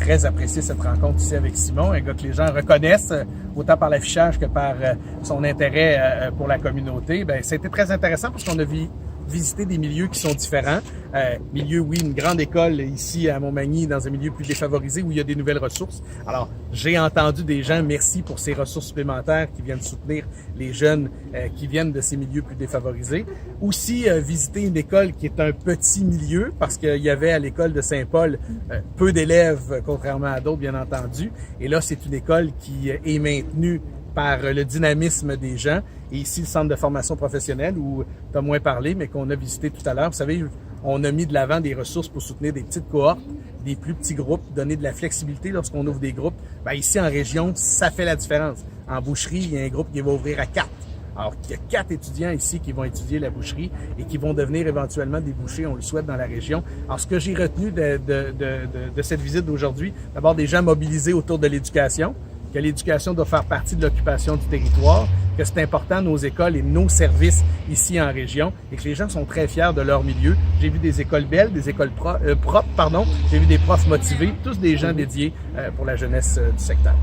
très apprécié cette rencontre ici avec Simon, un gars que les gens reconnaissent, autant par l'affichage que par son intérêt pour la communauté. Bien, ça a été très intéressant parce qu'on a visiter des milieux qui sont différents. Milieu, oui, une grande école ici à Montmagny, dans un milieu plus défavorisé où il y a des nouvelles ressources. Alors, j'ai entendu des gens, merci pour ces ressources supplémentaires qui viennent soutenir les jeunes qui viennent de ces milieux plus défavorisés. Aussi, visiter une école qui est un petit milieu parce qu'il y avait à l'école de Saint-Paul peu d'élèves, contrairement à d'autres, bien entendu. Et là, c'est une école qui est maintenue par le dynamisme des gens. Et ici, le centre de formation professionnelle, où tu as moins parlé, mais qu'on a visité tout à l'heure. Vous savez, on a mis de l'avant des ressources pour soutenir des petites cohortes, des plus petits groupes, donner de la flexibilité lorsqu'on ouvre des groupes. Bien, ici, en région, ça fait la différence. En boucherie, il y a un groupe qui va ouvrir à 4. Alors, il y a 4 étudiants ici qui vont étudier la boucherie et qui vont devenir éventuellement des bouchers, on le souhaite, dans la région. Alors, ce que j'ai retenu de cette visite d'aujourd'hui, d'abord des gens mobilisés autour de l'éducation, que l'éducation doit faire partie de l'occupation du territoire, que c'est important nos écoles et nos services ici en région et que les gens sont très fiers de leur milieu. J'ai vu des écoles belles, des écoles propres, j'ai vu des profs motivés, tous des gens dédiés pour la jeunesse du secteur.